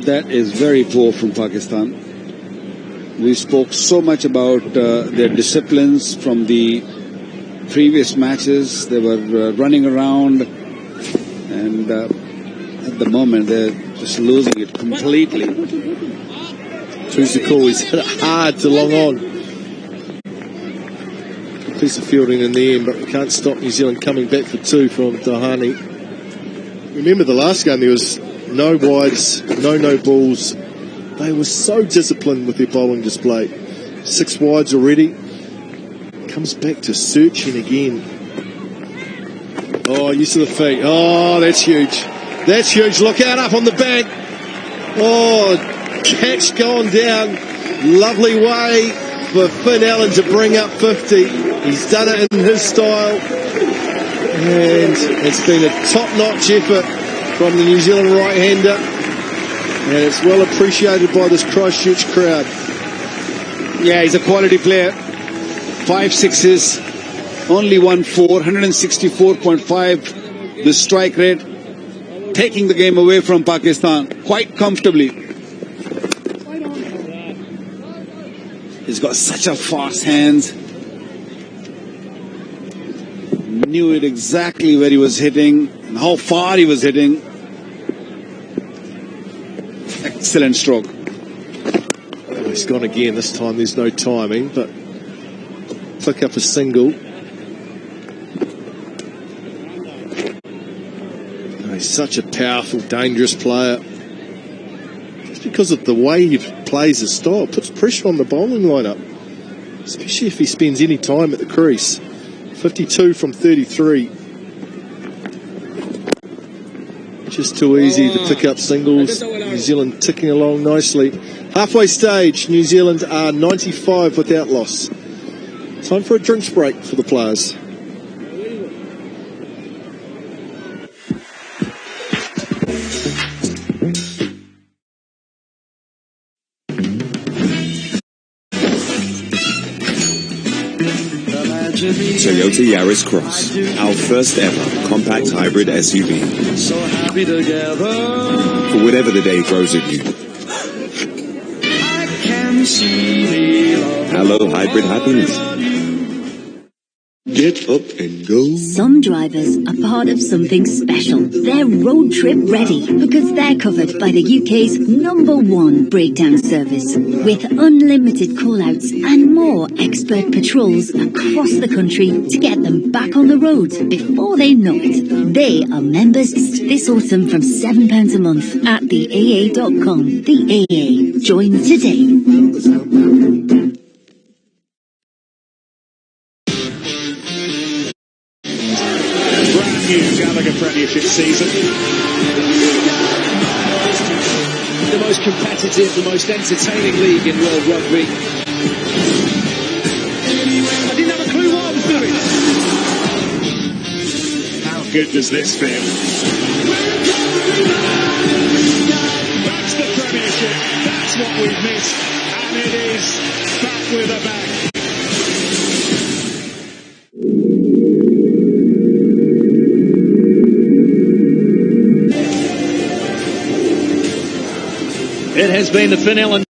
That is very poor from Pakistan. We spoke so much about their disciplines from the previous matches. They were running around, and at the moment they're just losing it completely. Choose the call. He's hit it hard to long on. Piece of fielding in the end, but we can't stop New Zealand coming back for two from Dahani. Remember the last game, there was no wides, no balls. They were so disciplined with their bowling display. 6 wides already. Comes back to searching again. Oh, use of the feet. Oh, that's huge. That's huge. Look out up on the bank. Oh, catch gone down. Lovely way for Finn Allen to bring up 50. He's done it in his style. And it's been a top-notch effort from the New Zealand right-hander. And it's well appreciated by this Christchurch crowd. Yeah, he's a quality player. 5 sixes, only 1 4, 164.5 the strike rate. Taking the game away from Pakistan quite comfortably. He's got such a fast hands. Knew it exactly where he was hitting and how far he was hitting. Excellent stroke. Oh, he's gone again. This time there's no timing, but pick up a single. Oh, he's such a powerful, dangerous player. Just because of the way he plays his style, puts pressure on the bowling lineup, especially if he spends any time at the crease. 52 from 33. Just too easy to pick up singles. New Zealand ticking along nicely. Halfway stage, New Zealand are 95 without loss. Time for a drinks break for the players. Toyota Yaris Cross, our first ever compact hybrid SUV. So happy together. For whatever the day throws at you. I can see the love. Hello, hybrid happiness. Get up and go. Some drivers are part of something special. They're road trip ready because they're covered by the UK's #1 breakdown service. With unlimited call-outs and more expert patrols across the country to get them back on the road before they know it. They are members this autumn from £7 a month at theaa.com. The AA. Join today. Gallagher Premiership season. The most competitive, the most entertaining league in world rugby. I didn't have a clue what I was doing. How good does this feel? That's the Premiership. That's what we've missed. And it is back with a bang. It has been the Finn Allen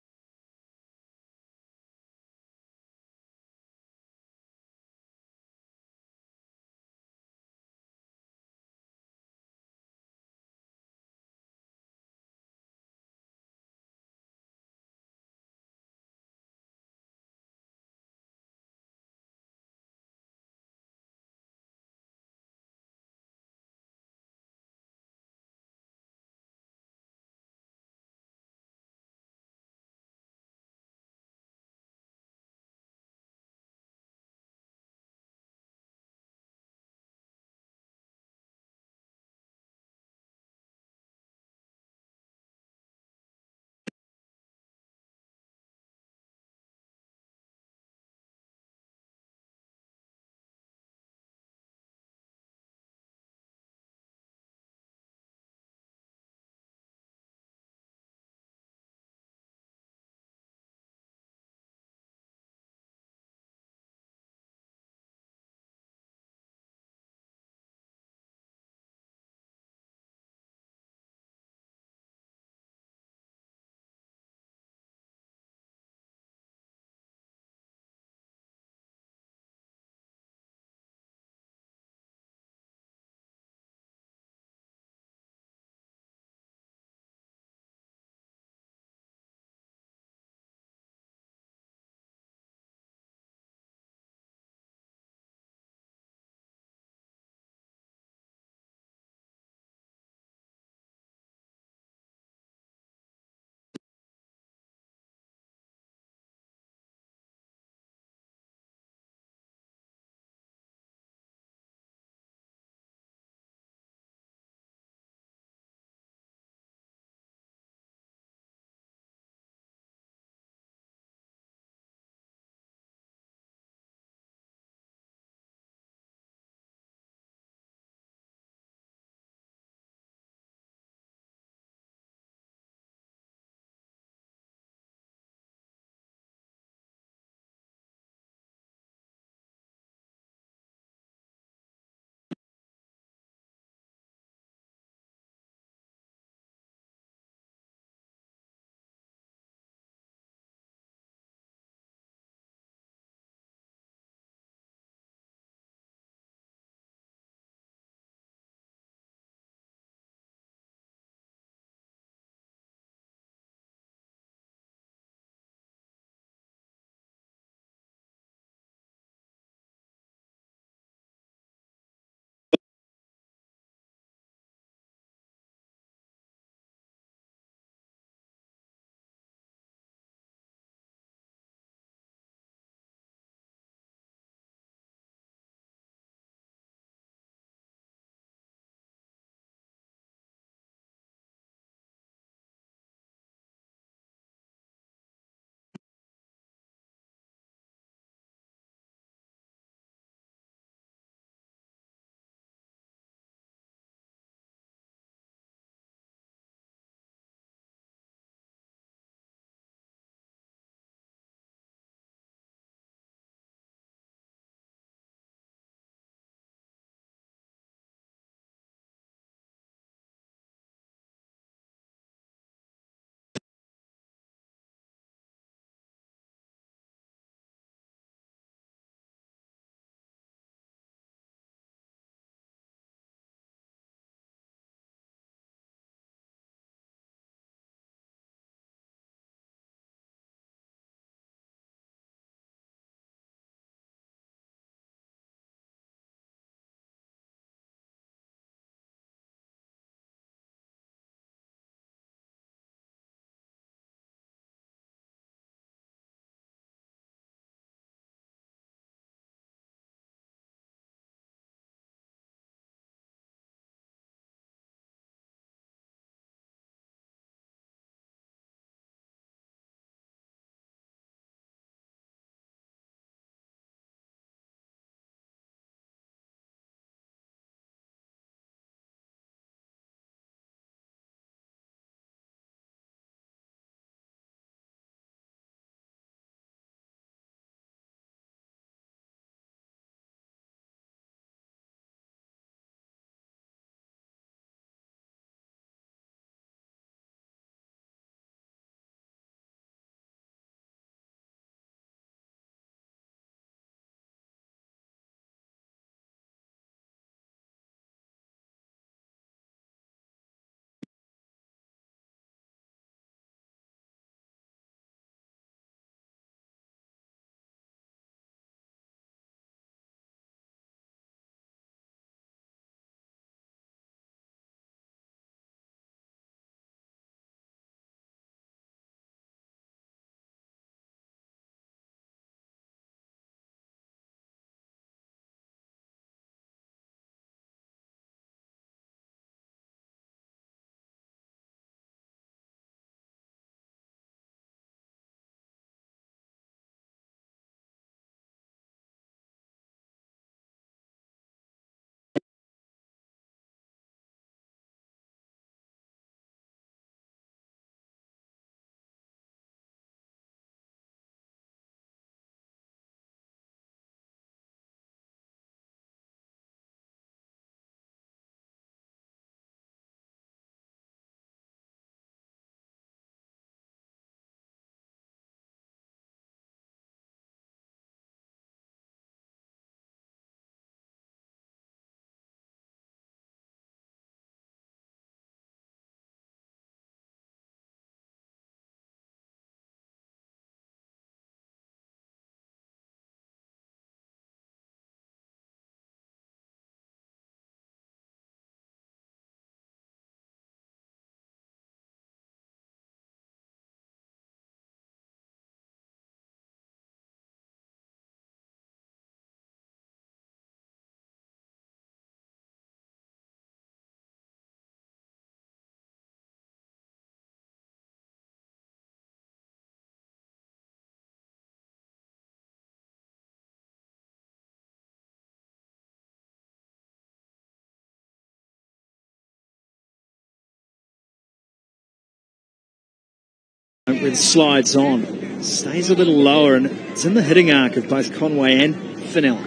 with slides on. Stays a little lower, and it's in the hitting arc of both Conway and Fennell.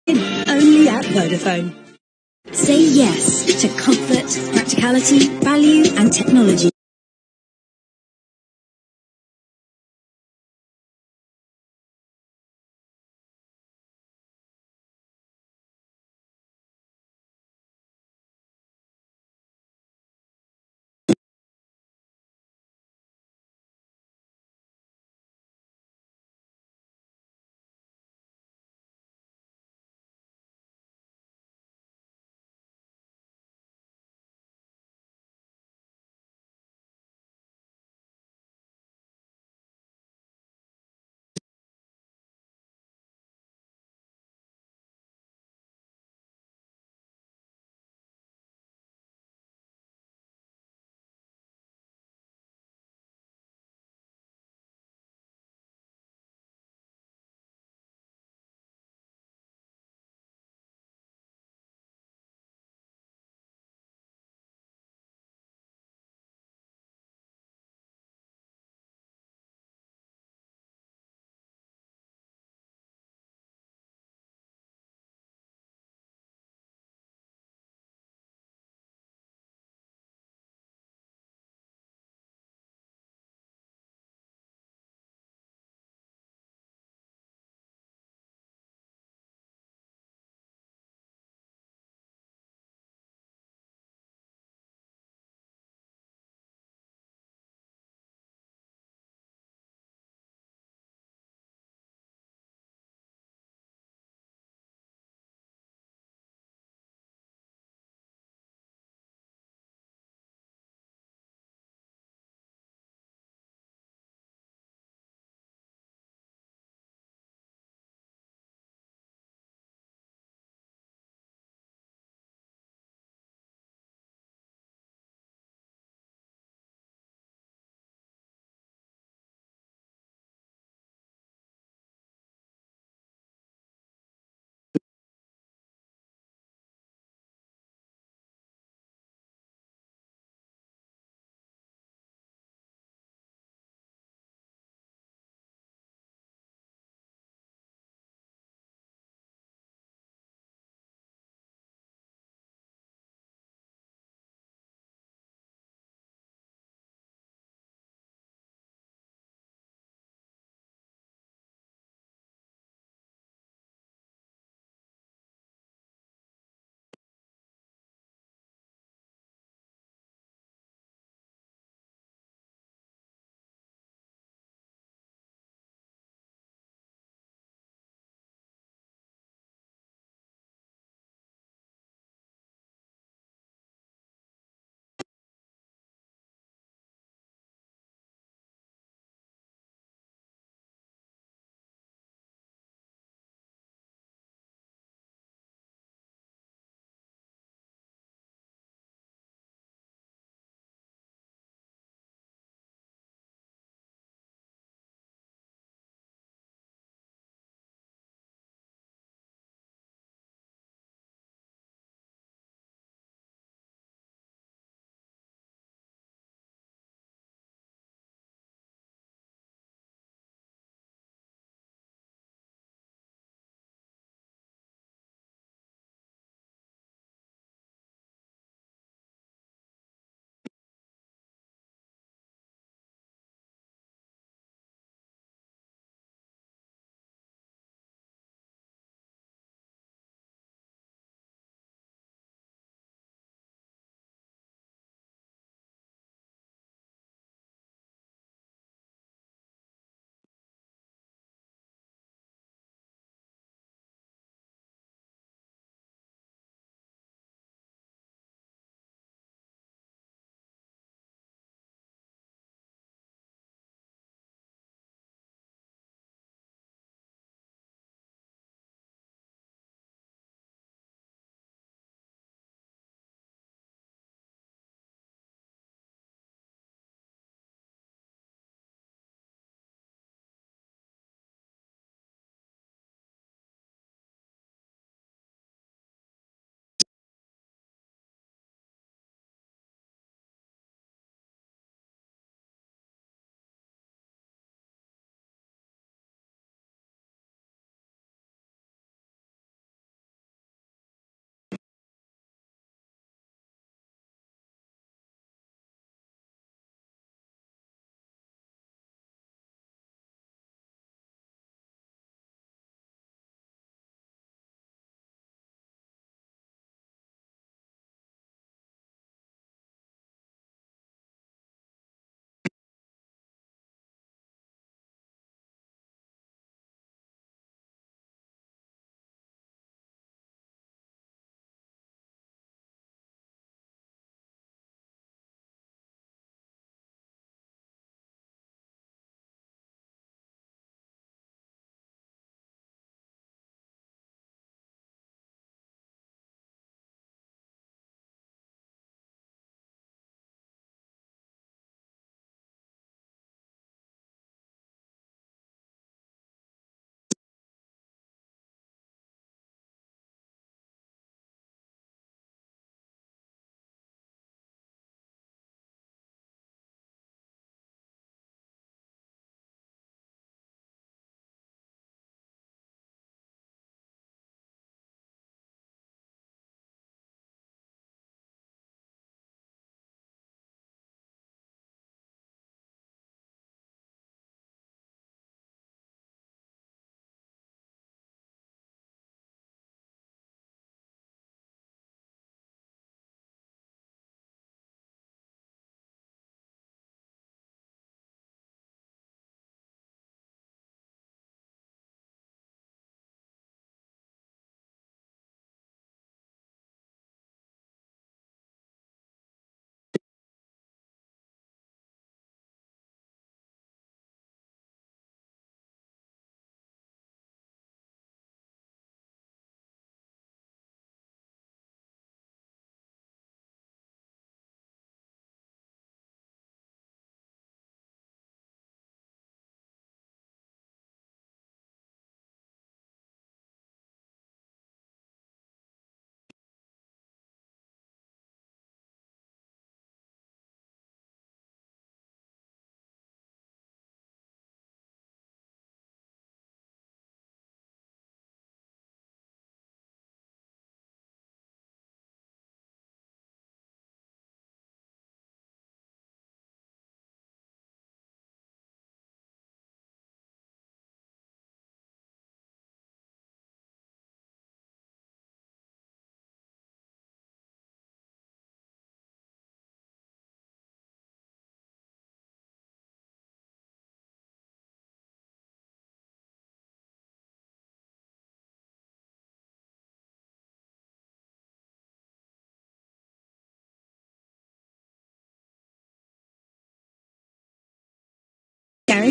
Only at Vodafone. Say yes to comfort, practicality, value and technology.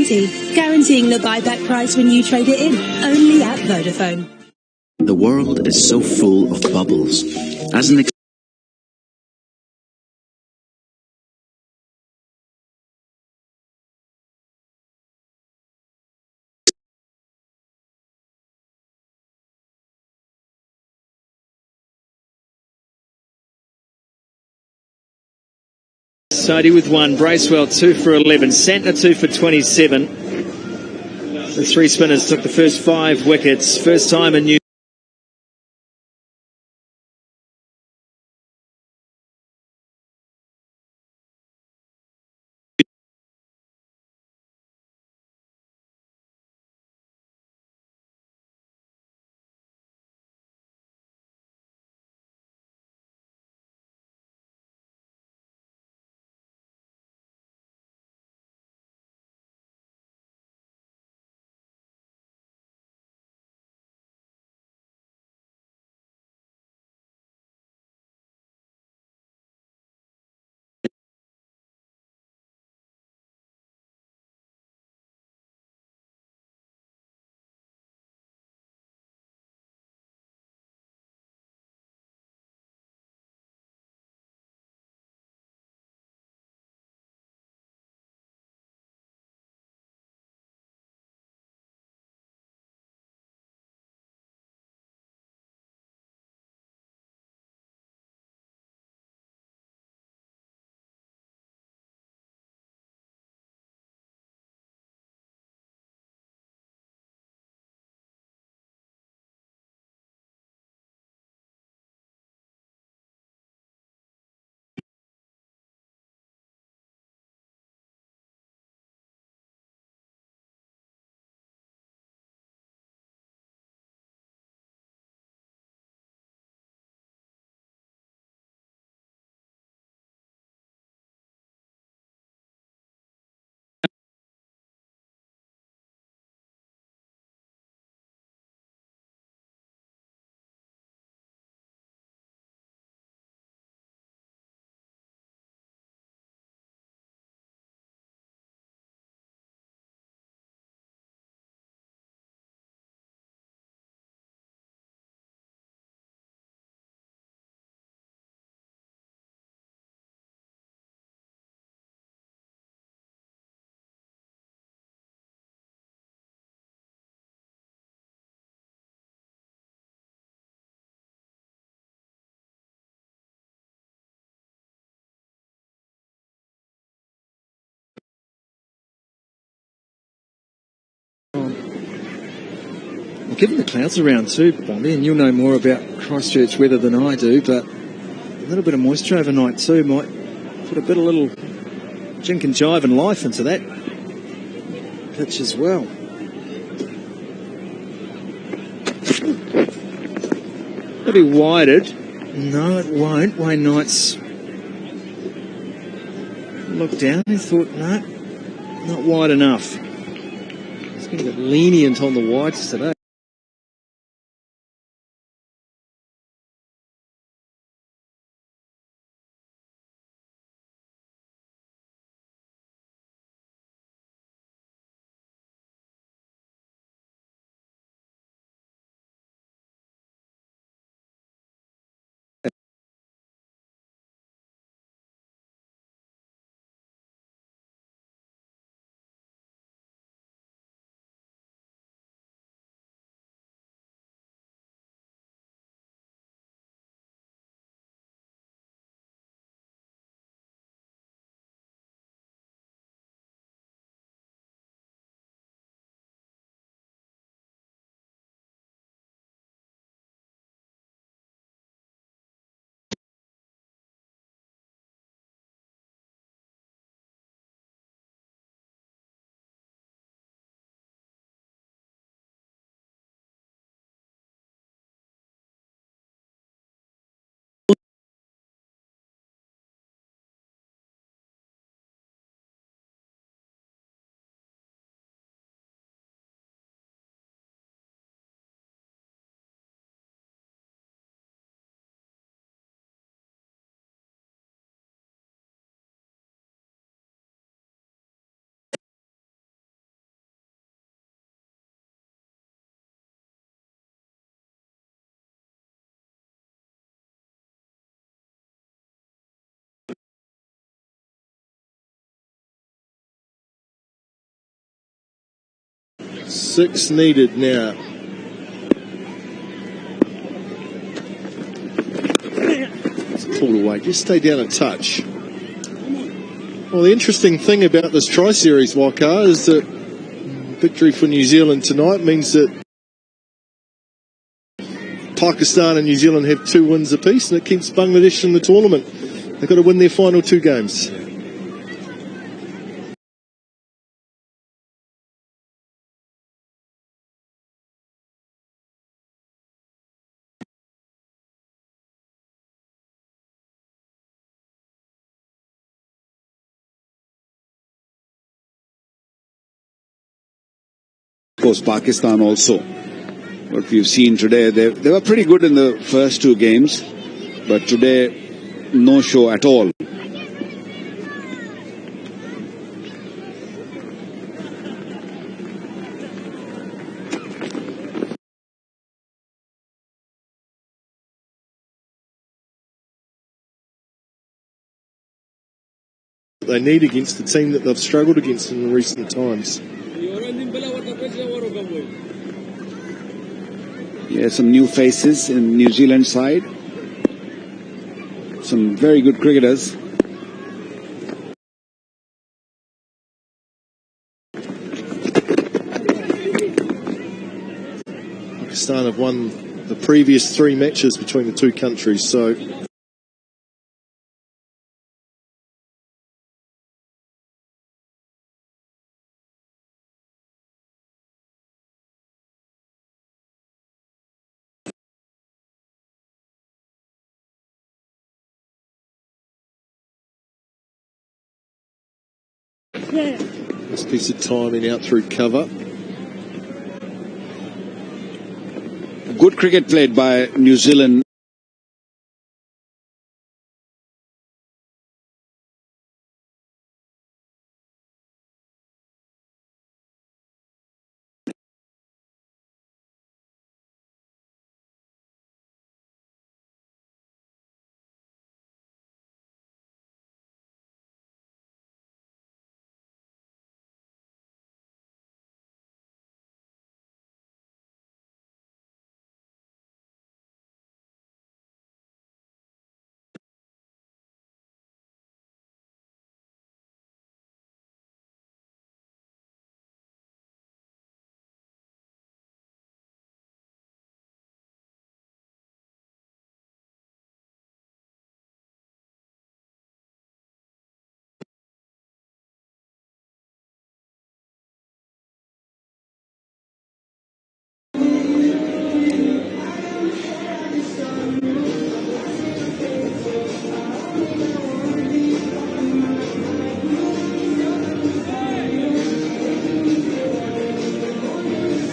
T20, guaranteeing the buyback price when you trade it in. Only at Vodafone. The world is so full of bubbles. As an Sodhi with 1, Bracewell 2 for 11, Santner 2 for 27. The 3 spinners took the first 5 wickets. First time in New given the clouds around too, Bobby, and you'll know more about Christchurch weather than I do, but a little bit of moisture overnight too might put a little jink and jive and life into that pitch as well. It'll be widened. No, it won't. Wayne Knight's looked down and thought, no, not wide enough. He's getting a bit lenient on the wides today. 6 needed now. It's pulled away. Just stay down a touch. Well, the interesting thing about this Tri-Series, Waka, is that victory for New Zealand tonight means that Pakistan and New Zealand have 2 wins apiece, and it keeps Bangladesh in the tournament. They've got to win their final 2 games. Of course, Pakistan also. What we've seen today, they were pretty good in the first 2 games, but today, no show at all. They need against the team that they've struggled against in recent times. Yeah, some new faces in New Zealand side. Some very good cricketers. Pakistan have won the previous 3 matches between the 2 countries, so this piece of timing out through cover. Good cricket played by New Zealand.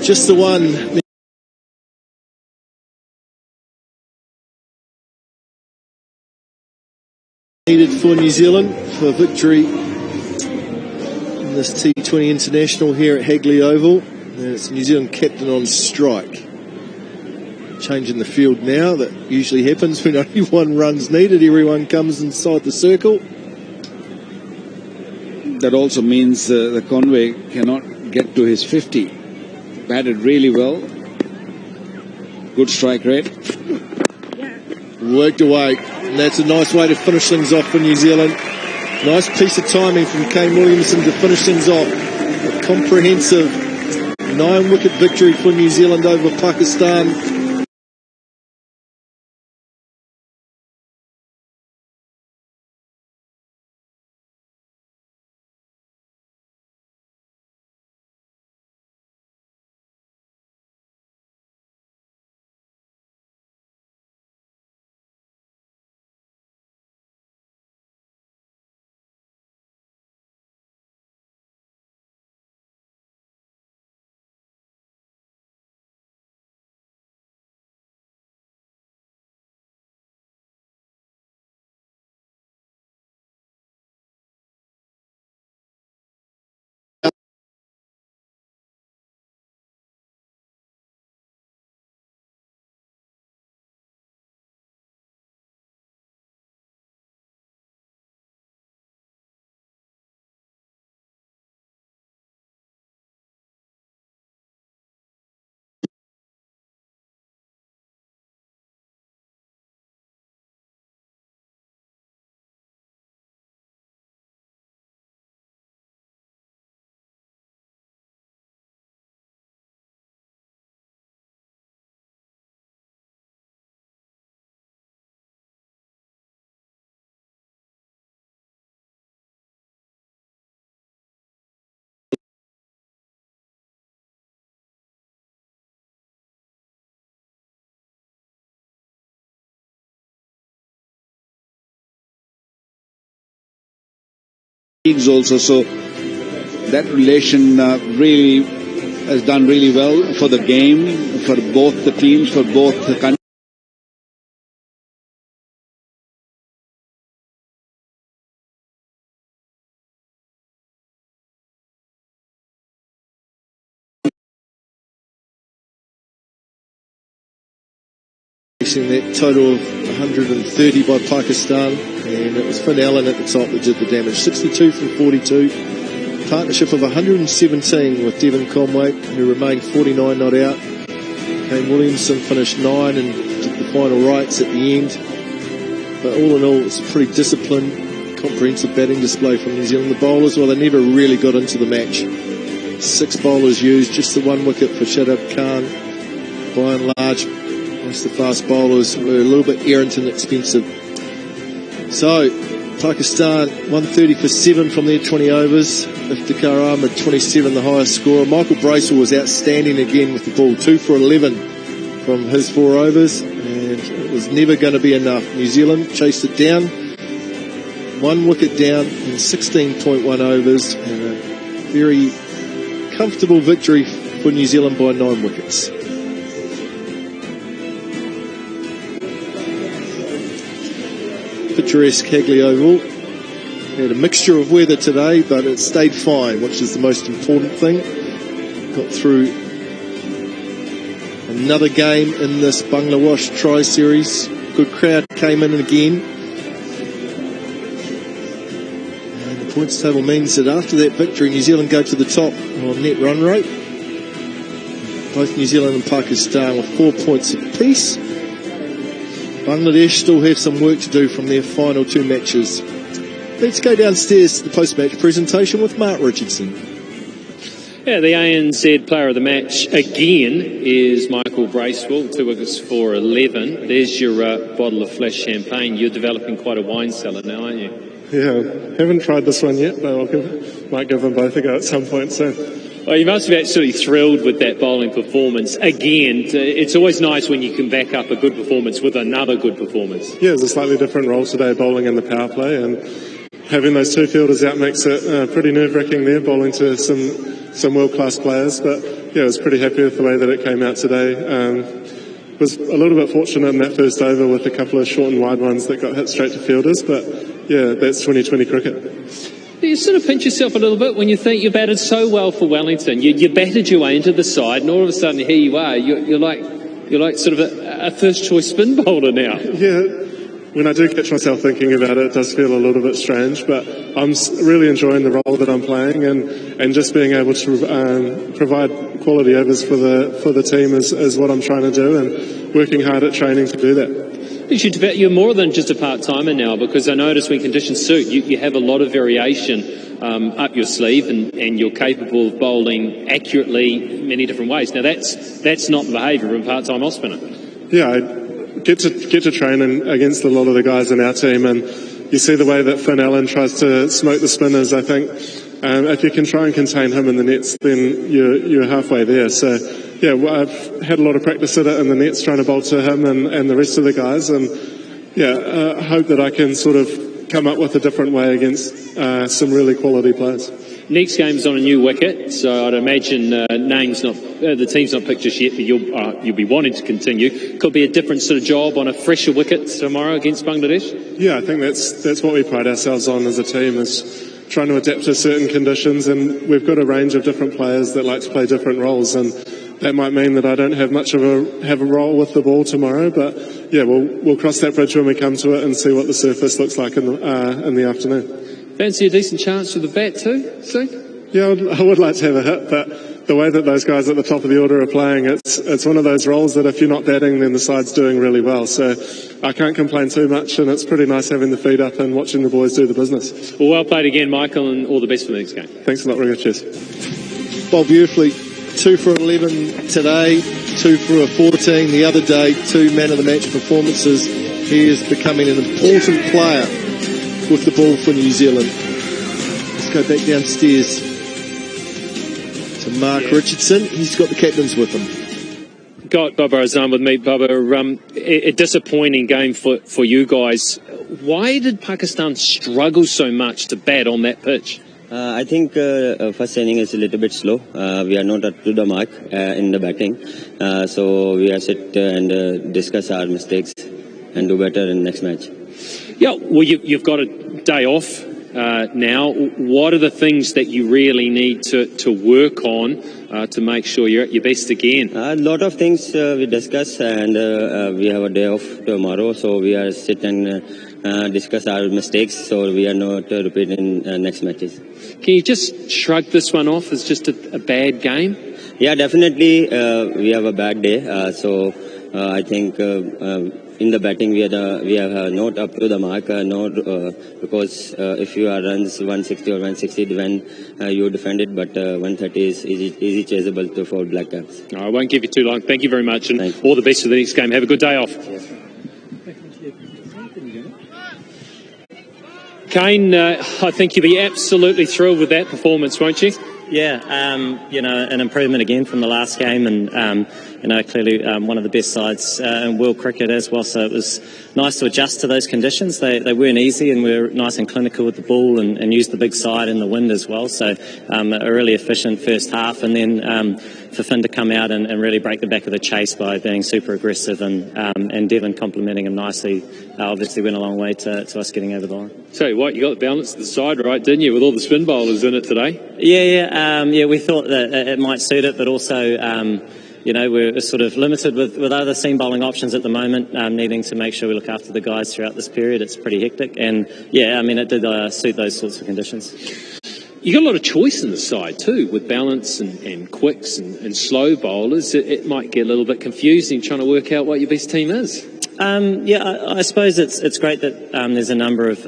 Just the one needed for New Zealand for victory in this T20 International here at Hagley Oval. And it's New Zealand captain on strike. Changing the field now. That usually happens when only 1 run's needed. Everyone comes inside the circle. That also means the Conway cannot get to his 50. Batted really well. Good strike rate. Worked away. And that's a nice way to finish things off for New Zealand. Nice piece of timing from Kane Williamson to finish things off. A comprehensive 9-wicket victory for New Zealand over Pakistan. leagues also. So that relation really has done really well for the game, for both the teams, for both the countries. That total of 130 by Pakistan, and it was Finn Allen at the top that did the damage. 62 from 42. Partnership of 117 with Devon Conway, who remained 49 not out. Kane Williamson finished 9 and did the final rights at the end. But all in all, it's a pretty disciplined, comprehensive batting display from New Zealand. The bowlers, well, they never really got into the match. 6 bowlers used, just the 1 wicket for Shadab Khan. By and large, most of the fast bowlers were a little bit errant and expensive. So, Pakistan 130 for 7 from their 20 overs. Iftikhar Ahmed 27, the highest scorer. Michael Bracewell was outstanding again with the ball, 2 for 11 from his 4 overs, and it was never going to be enough. New Zealand chased it down, 1 wicket down in 16.1 overs, and a very comfortable victory for New Zealand by 9 wickets. Picturesque Hagley Oval. Had a mixture of weather today, but it stayed fine, which is the most important thing. Got through another game in this Bangladesh Tri-Series. Good crowd came in again. And the points table means that after that victory, New Zealand go to the top on net run rate. Both New Zealand and Pakistan with 4 points apiece. Bangladesh still have some work to do from their final 2 matches. Let's go downstairs to the post-match presentation with Mark Richardson. Yeah, the ANZ player of the match again is Michael Bracewell, 2 wickets for 11. There's your bottle of flash champagne. You're developing quite a wine cellar now, aren't you? Yeah, haven't tried this one yet, but might give them both a go at some point soon. Well, you must be absolutely thrilled with that bowling performance. Again, it's always nice when you can back up a good performance with another good performance. Yeah, it's a slightly different role today, bowling in the power play, and having those 2 fielders out makes it pretty nerve-wracking there, bowling to some world-class players. But yeah, I was pretty happy with the way that it came out today. Was a little bit fortunate in that first over with a couple of short and wide ones that got hit straight to fielders, but yeah, that's 2020 cricket. You sort of pinch yourself a little bit when you think you batted so well for Wellington. You batted your way into the side, and all of a sudden here you are. You're like sort of a first-choice spin bowler now. Yeah, when I do catch myself thinking about it, it does feel a little bit strange, but I'm really enjoying the role that I'm playing, and just being able to provide quality overs for the team is what I'm trying to do, and working hard at training to do that. You're more than just a part-timer now, because I notice when conditions suit, you have a lot of variation up your sleeve, and you're capable of bowling accurately many different ways. Now that's not the behaviour of a part-time off spinner. Yeah, I get to train against a lot of the guys in our team, and you see the way that Finn Allen tries to smoke the spinners. I think if you can try and contain him in the nets, then you're halfway there. So yeah, I've had a lot of practice at it in the nets, trying to bowl to him and the rest of the guys, and yeah, I hope that I can sort of come up with a different way against some really quality players. Next game's on a new wicket, so I'd imagine the team's not picked just yet, but you'll be wanting to continue. Could be a different sort of job on a fresher wicket tomorrow against Bangladesh. Yeah, I think that's what we pride ourselves on as a team, is trying to adapt to certain conditions, and we've got a range of different players that like to play different roles, and that might mean that I don't have much of a role with the ball tomorrow, but yeah, we'll cross that bridge when we come to it and see what the surface looks like in the afternoon. Fancy a decent chance with the bat too, see? Yeah, I would like to have a hit, but the way that those guys at the top of the order are playing, it's one of those roles that if you're not batting, then the side's doing really well. So I can't complain too much, and it's pretty nice having the feet up and watching the boys do the business. Well played again, Michael, and all the best for the next game. Thanks a lot, Ringer. Cheers. Bowled beautifully. 2 for 11 today, 2 for 14 the other day, 2 man of the match performances. He is becoming an important player with the ball for New Zealand. Let's go back downstairs to Mark Richardson. He's got the captains with him. Got Bubba Azam with me. Bubba, a disappointing game for you guys. Why did Pakistan struggle so much to bat on that pitch? I think first inning is a little bit slow. We are not up to the mark in the batting. So we have sit and discuss our mistakes and do better in next match. Yeah, well, you've got a day off now. What are the things that you really need to work on to make sure you're at your best again? A lot of things we discuss, and we have a day off tomorrow. So we are sit and discuss our mistakes, so we are not repeating next matches. Can you just shrug this one off as just a bad game? Yeah, definitely we have a bad day. So I think in the batting we are not up to the mark. Because if you are runs 160 or 160 when you defend it, but 130 is easy chaseable for Black Caps. I won't give you too long. Thank you very much, and all the best for the next game. Have a good day off. Yes. Kane, I think you'll be absolutely thrilled with that performance, won't you? Yeah, an improvement again from the last game, and clearly one of the best sides in world cricket as well. So it was nice to adjust to those conditions. They weren't easy, and we were nice and clinical with the ball, and used the big side and the wind as well. So a really efficient first half, and then for Finn to come out and really break the back of the chase by being super aggressive, and Devon complimenting him nicely, obviously went a long way to us getting over the line. Tell you what, you got the balance to the side right, didn't you, with all the spin bowlers in it today? Yeah, we thought that it might suit it, but also, we're sort of limited with other seam bowling options at the moment, needing to make sure we look after the guys throughout this period. It's pretty hectic, and it did suit those sorts of conditions. You got a lot of choice in the side too, with balance and quicks and slow bowlers. It might get a little bit confusing trying to work out what your best team is. I suppose it's great that there's a number of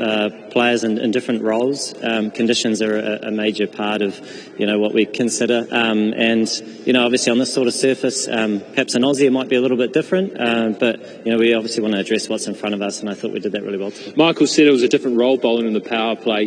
players in different roles. Conditions are a major part of what we consider, and obviously on this sort of surface, perhaps in Aussie it might be a little bit different, but we obviously want to address what's in front of us, and I thought we did that really well today. Michael said it was a different role bowling in the power play.